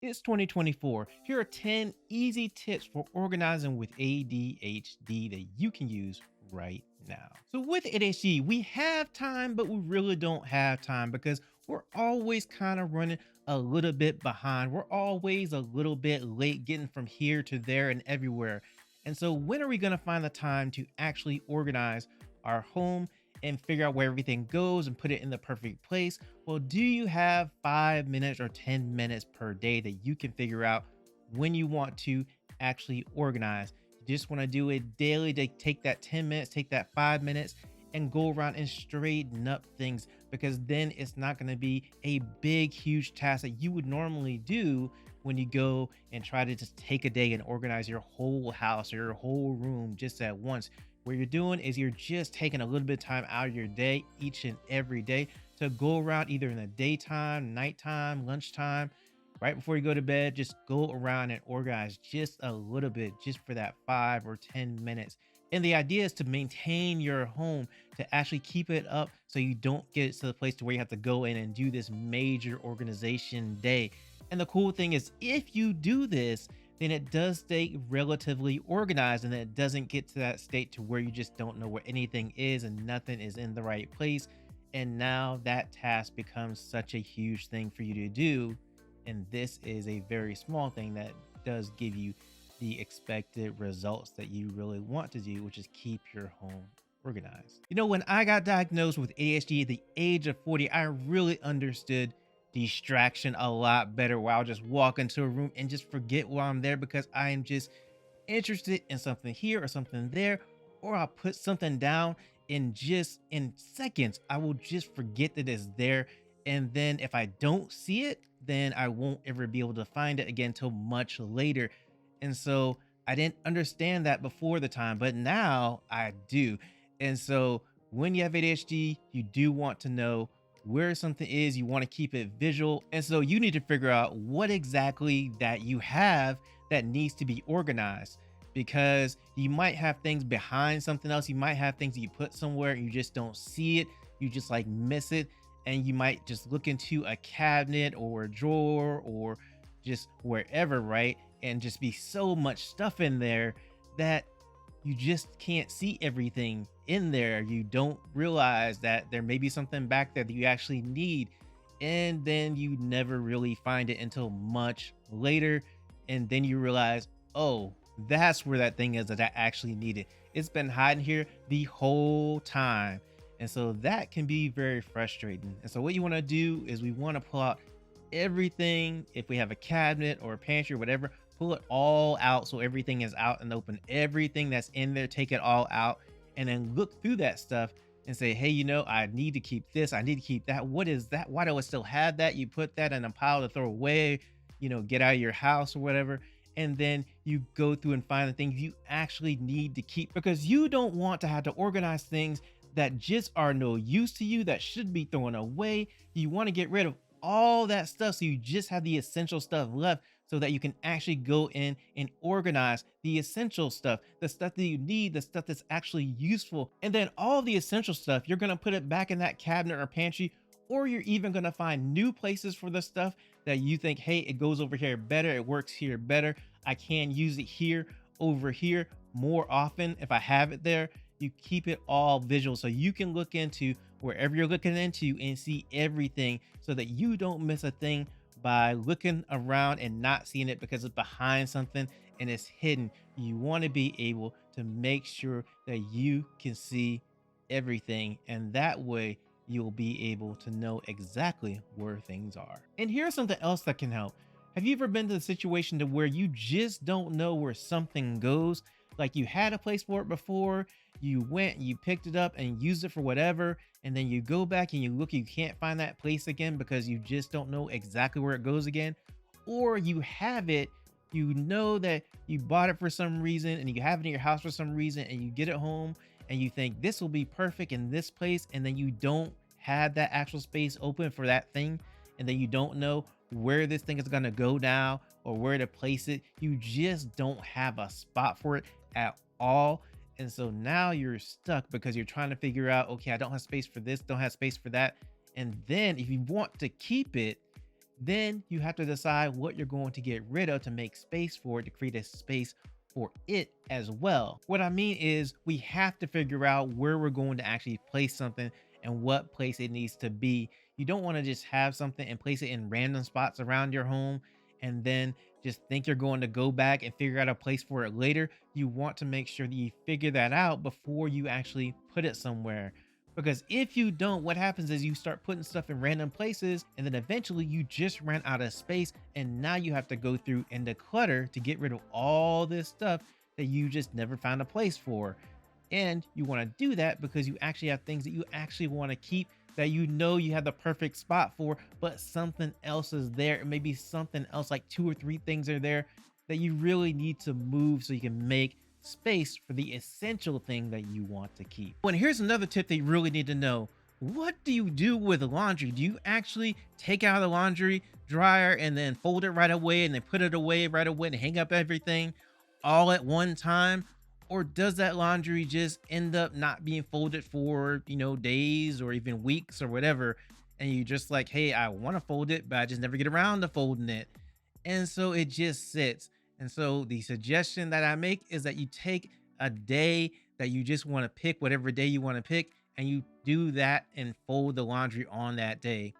It's 2024. Here are 10 easy tips for organizing with ADHD that you can use right now. So, with ADHD, we have time, but we really don't have time because we're always kind of running a little bit behind. We're always a little bit late getting from here to there and everywhere. And so, when are we going to find the time to actually organize our home and figure out where everything goes and put it in the perfect place? Well, do you have 5 minutes or 10 minutes per day that you can figure out when you want to actually organize? You just want to do it daily to take that 10 minutes, take that 5 minutes, and go around and straighten up things, because then it's not going to be a big, huge task that you would normally do when you go and try to just take a day and organize your whole house or your whole room just at once. What you're doing is you're just taking a little bit of time out of your day each and every day to go around either in the daytime, nighttime, lunchtime, right before you go to bed. Just go around and organize just a little bit, just for that 5 or 10 minutes. And the idea is to maintain your home, to actually keep it up so you don't get to the place to where you have to go in and do this major organization day. And the cool thing is, if you do this, then it does stay relatively organized, and it doesn't get to that state to where you just don't know where anything is and nothing is in the right place. And now that task becomes such a huge thing for you to do. And this is a very small thing that does give you the expected results that you really want to do, which is keep your home organized. When I got diagnosed with ADHD at the age of 40, I really understood distraction a lot better, where I'll just walk into a room and just forget why I'm there because I am just interested in something here or something there, or I'll put something down in just in seconds. I will just forget that it's there. And then if I don't see it, then I won't ever be able to find it again till much later. And so I didn't understand that before the time, but now I do. And so when you have ADHD, you do want to know where something is. You want to keep it visual. And so you need to figure out what exactly that you have that needs to be organized, because you might have things behind something else. You might have things that you put somewhere and you just don't see it. You just like miss it. And you might just look into a cabinet or a drawer or just wherever, right? And just be so much stuff in there that you just can't see everything in there. You don't realize that there may be something back there that you actually need. And then you never really find it until much later. And then you realize, oh, that's where that thing is that I actually needed. It's been hiding here the whole time. And so that can be very frustrating. And so what you want to do is we want to pull out everything. If we have a cabinet or a pantry or whatever, pull it all out so everything is out and open. Everything that's in there, take it all out, and then look through that stuff and say, hey, I need to keep this. I need to keep that. What is that? Why do I still have that? You put that in a pile to throw away, get out of your house or whatever. And then you go through and find the things you actually need to keep, because you don't want to have to organize things that just are no use to you, that should be thrown away. You want to get rid of all that stuff so you just have the essential stuff left, so that you can actually go in and organize the essential stuff, the stuff that you need, the stuff that's actually useful. And then all the essential stuff, you're going to put it back in that cabinet or pantry, or you're even going to find new places for the stuff that you think, hey, it goes over here better, it works here better, I can use it here, over here more often if I have it there. You keep it all visual so you can look into wherever you're looking into and see everything, so that you don't miss a thing by looking around and not seeing it because it's behind something and it's hidden. You want to be able to make sure that you can see everything, and that way you'll be able to know exactly where things are. And here's something else that can help. Have you ever been to the situation to where you just don't know where something goes? Like, you had a place for it before, you went, you picked it up and used it for whatever, and then you go back and you look, you can't find that place again because you just don't know exactly where it goes again. Or you have it, you know that you bought it for some reason and you have it in your house for some reason, and you get it home and you think this will be perfect in this place, and then you don't have that actual space open for that thing, and then you don't know where this thing is going to go now or where to place it. You just don't have a spot for it at all. And so now you're stuck because you're trying to figure out, okay, I don't have space for this, don't have space for that. And then if you want to keep it, Then you have to decide what you're going to get rid of to make space for it, to create a space for it as well. What I mean is, we have to figure out where we're going to actually place something and what place it needs to be. You don't want to just have something and place it in random spots around your home and then just think you're going to go back and figure out a place for it later. You want to make sure that you figure that out before you actually put it somewhere. Because if you don't, what happens is you start putting stuff in random places, and then eventually you just ran out of space. And now you have to go through and declutter to get rid of all this stuff that you just never found a place for. And you want to do that because you actually have things that you actually want to keep that you know you have the perfect spot for, but something else is there. Maybe something else, like two or three things are there that you really need to move so you can make space for the essential thing that you want to keep. And here's another tip that you really need to know. What do you do with laundry? Do you actually take out the laundry dryer and then fold it right away and then put it away right away and hang up everything all at one time? Or does that laundry just end up not being folded for, days or even weeks or whatever? And you just like, hey, I want to fold it, but I just never get around to folding it. And so it just sits. And so the suggestion that I make is that you take a day that you just want to pick, whatever day you want to pick, and you do that and fold the laundry on that day.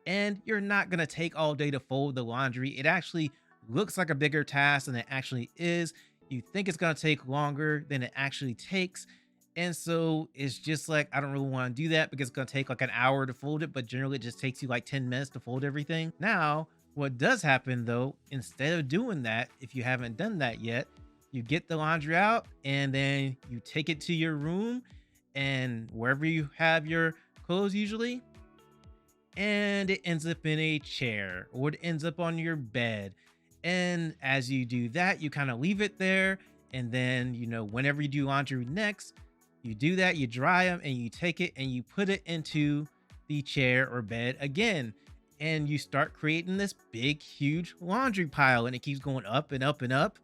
And you're not going to take all day to fold the laundry. It actually looks like a bigger task than it actually is. You think it's going to take longer than it actually takes. And so it's just like, I don't really want to do that because it's going to take like an hour to fold it, but generally it just takes you like 10 minutes to fold everything. Now, what does happen though, instead of doing that, if you haven't done that yet, you get the laundry out and then you take it to your room and wherever you have your clothes usually, and it ends up in a chair or it ends up on your bed. And as you do that, you kind of leave it there. And then, whenever you do laundry next, you do that, you dry them and you take it and you put it into the chair or bed again. And you start creating this big, huge laundry pile and it keeps going up and up and up.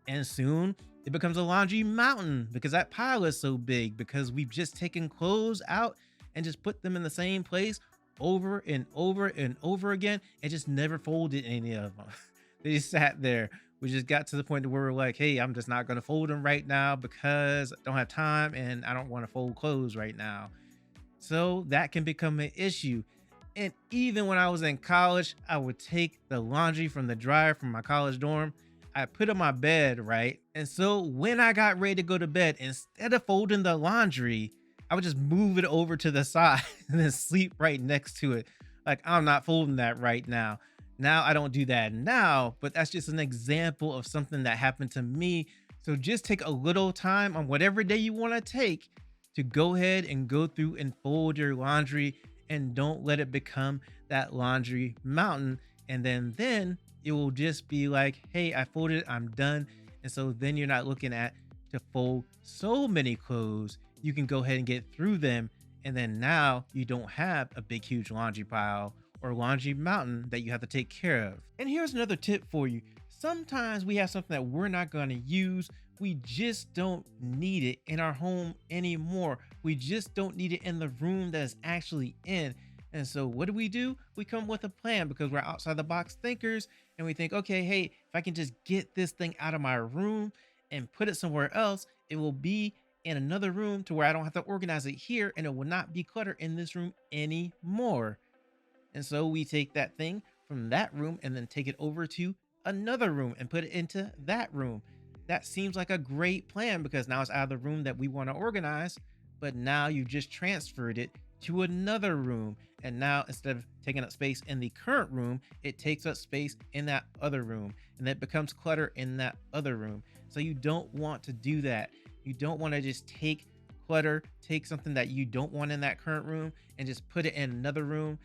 And soon it becomes a laundry mountain because that pile is so big because we've just taken clothes out and just put them in the same place over and over and over again and just never folded any of them. They just sat there. We just got to the point where we're like, hey, I'm just not going to fold them right now because I don't have time and I don't want to fold clothes right now. So that can become an issue. And even when I was in college, I would take the laundry from the dryer from my college dorm. I put it on my bed, right? And so when I got ready to go to bed, instead of folding the laundry, I would just move it over to the side and then sleep right next to it. Like, I'm not folding that right now. Now I don't do that now, but that's just an example of something that happened to me. So just take a little time on whatever day you want to take to go ahead and go through and fold your laundry, and don't let it become that laundry mountain. And then it will just be like, hey, I folded it, I'm done. And so then you're not looking at to fold so many clothes. You can go ahead and get through them. And then now you don't have a big, huge laundry pile or laundry mountain that you have to take care of. And here's another tip for you. Sometimes we have something that we're not going to use. We just don't need it in our home anymore. We just don't need it in the room that it's actually in. And so what do? We come with a plan because we're outside the box thinkers and we think, okay, hey, if I can just get this thing out of my room and put it somewhere else, it will be in another room to where I don't have to organize it here and it will not be cluttered in this room anymore. And so we take that thing from that room and then take it over to another room and put it into that room. That seems like a great plan because now it's out of the room that we want to organize, but now you just transferred it to another room. And now instead of taking up space in the current room, it takes up space in that other room and that becomes clutter in that other room. So you don't want to do that. You don't want to just take clutter, take something that you don't want in that current room and just put it in another room.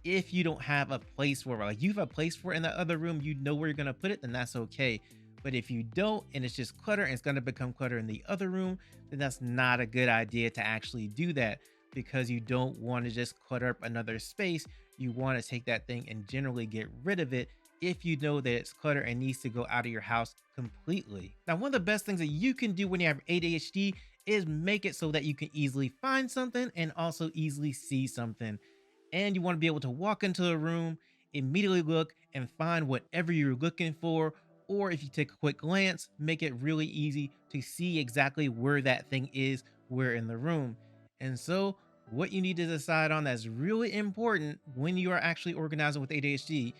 If you don't have a place for it, like you have a place for it in that other room, you know where you're going to put it, then that's okay. But if you don't, and it's just clutter and it's going to become clutter in the other room, then that's not a good idea to actually do that because you don't want to just clutter up another space. You want to take that thing and generally get rid of it if you know that it's clutter and needs to go out of your house completely. Now, one of the best things that you can do when you have ADHD is make it so that you can easily find something and also easily see something. And you want to be able to walk into a room immediately look and find whatever you're looking for. Or if you take a quick glance, make it really easy to see exactly where that thing is, where in the room. And so, what you need to decide on that's really important when you are actually organizing with ADHD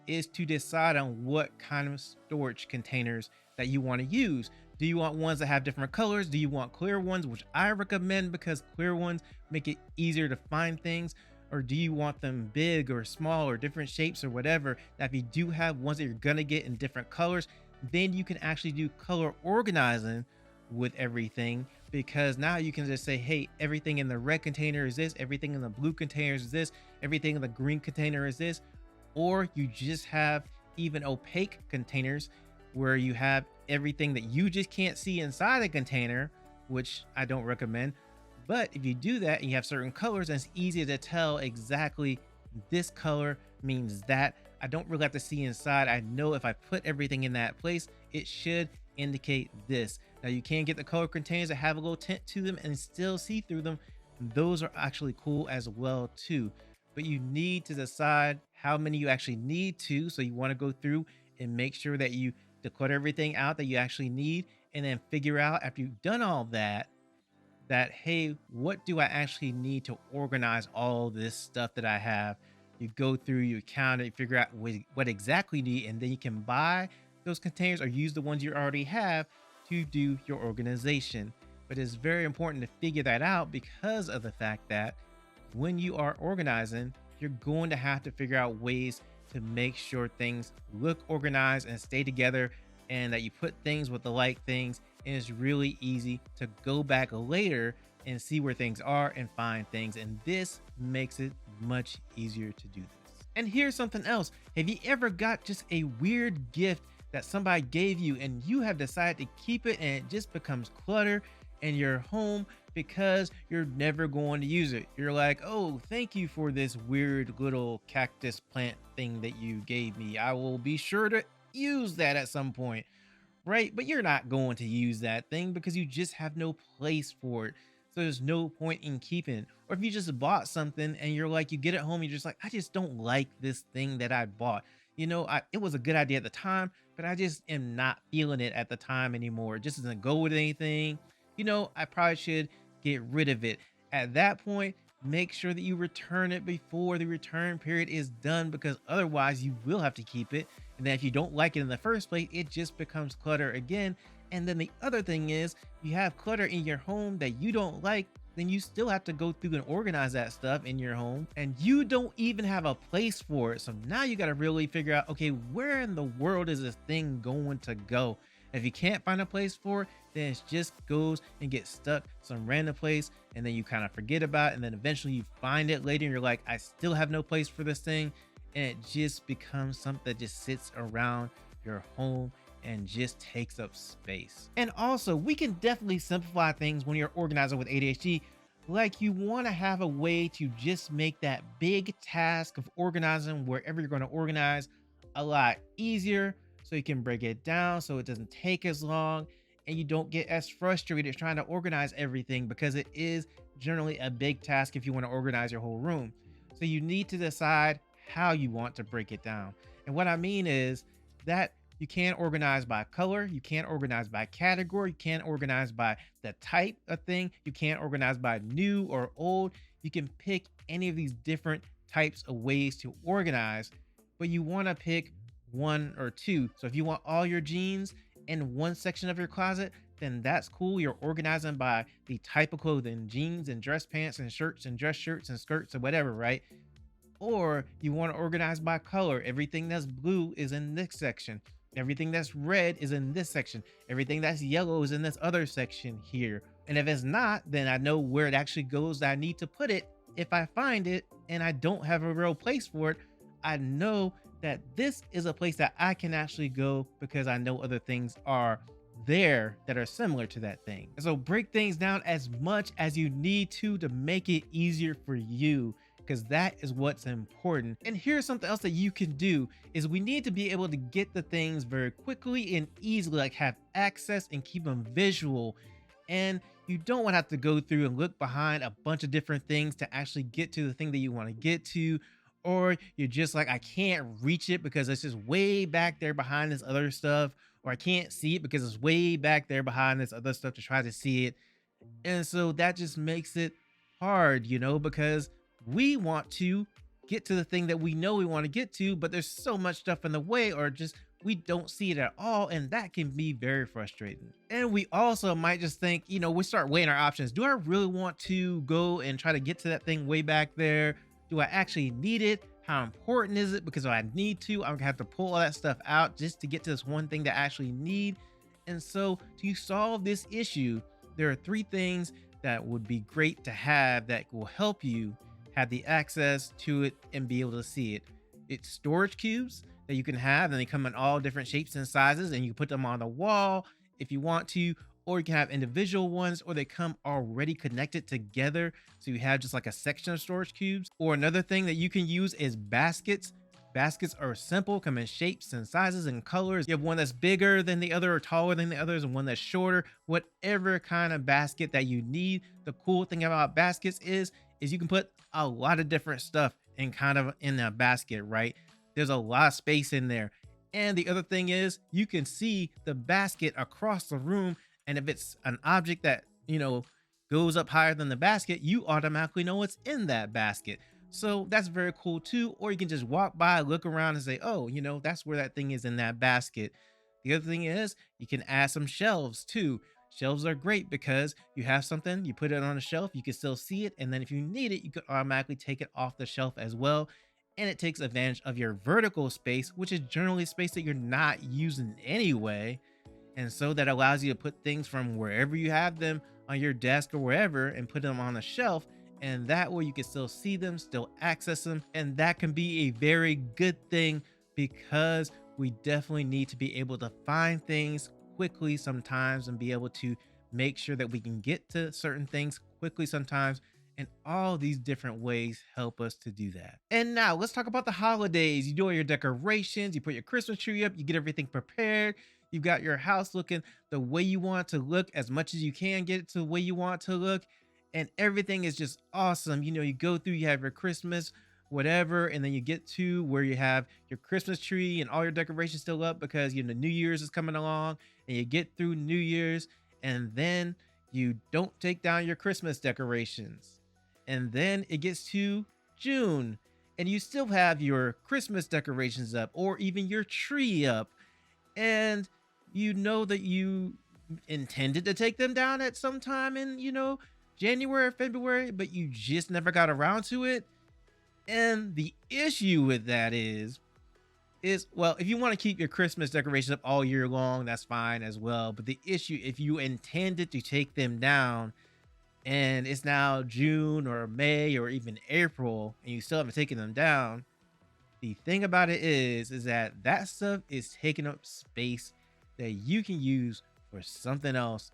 is to decide on what kind of storage containers that you want to use. Do you want ones that have different colors? Do you want clear ones, which I recommend because clear ones make it easier to find things? Or do you want them big or small or different shapes or whatever? That if you do have ones that you're gonna get in different colors, then you can actually do color organizing with everything, because now you can just say, hey, everything in the red container is this, everything in the blue container is this, everything in the green container is this. Or you just have even opaque containers where you have everything that you just can't see inside a container, which I don't recommend. But if you do that and you have certain colors, then it's easy to tell exactly this color means that. I don't really have to see inside. I know if I put everything in that place, it should indicate this. Now you can get the color containers that have a little tint to them and still see through them. Those are actually cool as well too. But you need to decide how many you actually need to. So you want to go through and make sure that you declutter everything out that you actually need, and then figure out after you've done all that, hey, what do I actually need to organize all this stuff that I have? You go through, you count it, figure out what exactly you need, and then you can buy those containers or use the ones you already have to do your organization. But it's very important to figure that out because of the fact that when you are organizing, you're going to have to figure out ways to make sure things look organized and stay together, and that you put things with the like things. And it's really easy to go back later and see where things are and find things. And this makes it much easier to do this. And here's something else. Have you ever got just a weird gift that somebody gave you and you have decided to keep it, and it just becomes clutter in your home because you're never going to use it? You're like, oh, thank you for this weird little cactus plant thing that you gave me. I will be sure to use that at some point, right? But you're not going to use that thing because you just have no place for it. So there's no point in keeping it. Or if you just bought something and you're like, you get it home, you're just like, I just don't like this thing that I bought. It was a good idea at the time, but I just am not feeling it at the time anymore. It just doesn't go with anything. I probably should get rid of it. At that point, make sure that you return it before the return period is done, because otherwise you will have to keep it. And then if you don't like it in the first place, it just becomes clutter again. And then the other thing is, you have clutter in your home that you don't like, then you still have to go through and organize that stuff in your home, and you don't even have a place for it. So now you got to really figure out, okay, where in the world is this thing going to go? If you can't find a place for it, then it just goes and gets stuck some random place, and then you kind of forget about it, and then eventually you find it later and you're like, I still have no place for this thing. And it just becomes something that just sits around your home and just takes up space. And also, we can definitely simplify things when you're organizing with ADHD. Like, you want to have a way to just make that big task of organizing wherever you're going to organize a lot easier, so you can break it down so it doesn't take as long and you don't get as frustrated trying to organize everything, because it is generally a big task if you want to organize your whole room. So you need to decide how you want to break it down. And what I mean is that you can't organize by color, you can't organize by category, you can't organize by the type of thing, you can't organize by new or old. You can pick any of these different types of ways to organize, but you want to pick one or two. So if you want all your jeans in one section of your closet, then that's cool. You're organizing by the type of clothing: jeans and dress pants and shirts and dress shirts and skirts or whatever, right? Or you want to organize by color. Everything that's blue is in this section. Everything that's red is in this section. Everything that's yellow is in this other section here. And if it's not, then I know where it actually goes that I need to put it. If I find it and I don't have a real place for it, I know that this is a place that I can actually go because I know other things are there that are similar to that thing. And so break things down as much as you need to make it easier for you, because that is what's important. And here's something else that you can do is we need to be able to get the things very quickly and easily, like have access and keep them visual. And you don't want to have to go through and look behind a bunch of different things to actually get to the thing that you want to get to, or you're just like, I can't reach it because it's just way back there behind this other stuff, or I can't see it because it's way back there behind this other stuff to try to see it. And so that just makes it hard, because we want to get to the thing that we know we want to get to, but there's so much stuff in the way, or just we don't see it at all. And that can be very frustrating. And we also might just think, we start weighing our options. Do I really want to go and try to get to that thing way back there? Do I actually need it? How important is it? Because if I need to, I'm gonna have to pull all that stuff out just to get to this one thing that I actually need. And so to solve this issue, there are three things that would be great to have that will help you have the access to it and be able to see it. It's storage cubes that you can have, and they come in all different shapes and sizes, and you can put them on the wall if you want to, or you can have individual ones, or they come already connected together. So you have just like a section of storage cubes. Or another thing that you can use is baskets. Baskets are simple, come in shapes and sizes and colors. You have one that's bigger than the other or taller than the others, and one that's shorter, whatever kind of basket that you need. The cool thing about baskets is you can put a lot of different stuff in a basket, right? There's a lot of space in there. And the other thing is you can see the basket across the room. And if it's an object that, goes up higher than the basket, you automatically know what's in that basket. So that's very cool too. Or you can just walk by, look around and say, oh, that's where that thing is in that basket. The other thing is you can add some shelves too. Shelves are great because you have something, you put it on a shelf, you can still see it. And then if you need it, you can automatically take it off the shelf as well. And it takes advantage of your vertical space, which is generally space that you're not using anyway. And so that allows you to put things from wherever you have them on your desk or wherever and put them on a shelf. And that way you can still see them, still access them. And that can be a very good thing because we definitely need to be able to find things quickly sometimes and be able to make sure that we can get to certain things quickly sometimes. And all these different ways help us to do that. And now let's talk about the holidays. You do all your decorations, you put your Christmas tree up, you get everything prepared. You've got your house looking the way you want it to look as much as you can get it to the way you want it to look. And everything is just awesome. You go through, you have your Christmas, whatever, and then you get to where you have your Christmas tree and all your decorations still up because, New Year's is coming along, and you get through New Year's, and then you don't take down your Christmas decorations. And then it gets to June and you still have your Christmas decorations up or even your tree up. And you know that you intended to take them down at some time in, January or February, but you just never got around to it. And the issue with that is well, if you want to keep your Christmas decorations up all year long, that's fine as well. But the issue, if you intended to take them down and it's now June or May or even April and you still haven't taken them down, the thing about it is that stuff is taking up space that you can use for something else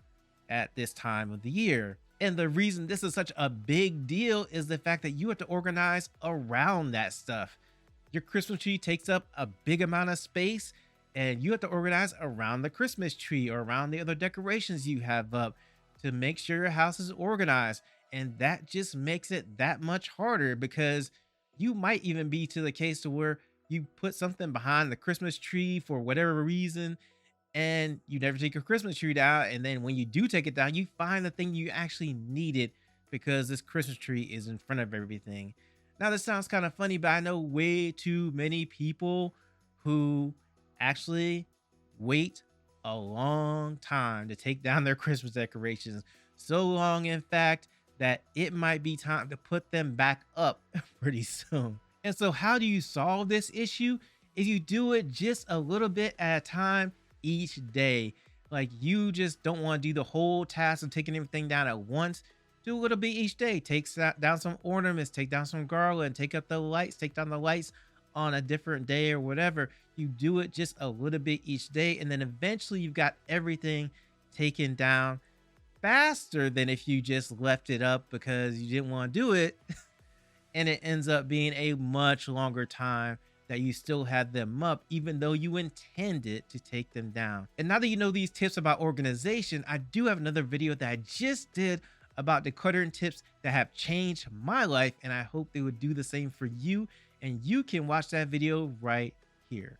at this time of the year. And the reason this is such a big deal is the fact that you have to organize around that stuff. Your Christmas tree takes up a big amount of space and you have to organize around the Christmas tree or around the other decorations you have up to make sure your house is organized. And that just makes it that much harder because you might even be to the case to where you put something behind the Christmas tree for whatever reason and you never take your Christmas tree down. And then when you do take it down, you find the thing you actually needed because this Christmas tree is in front of everything. Now, this sounds kind of funny, but I know way too many people who actually wait a long time to take down their Christmas decorations. So long, in fact, that it might be time to put them back up pretty soon. And so how do you solve this issue? Is you do it just a little bit at a time each day. Like you just don't want to do the whole task of taking everything down at once. Do a little bit each day. Take down some ornaments, take down some garland, take up the lights, take down the lights on a different day or whatever. You do it just a little bit each day. And then eventually you've got everything taken down faster than if you just left it up because you didn't want to do it. And it ends up being a much longer time that you still had them up, even though you intended to take them down. And now that you know these tips about organization, I do have another video that I just did about decluttering tips that have changed my life. And I hope they would do the same for you. and you can watch that video right here.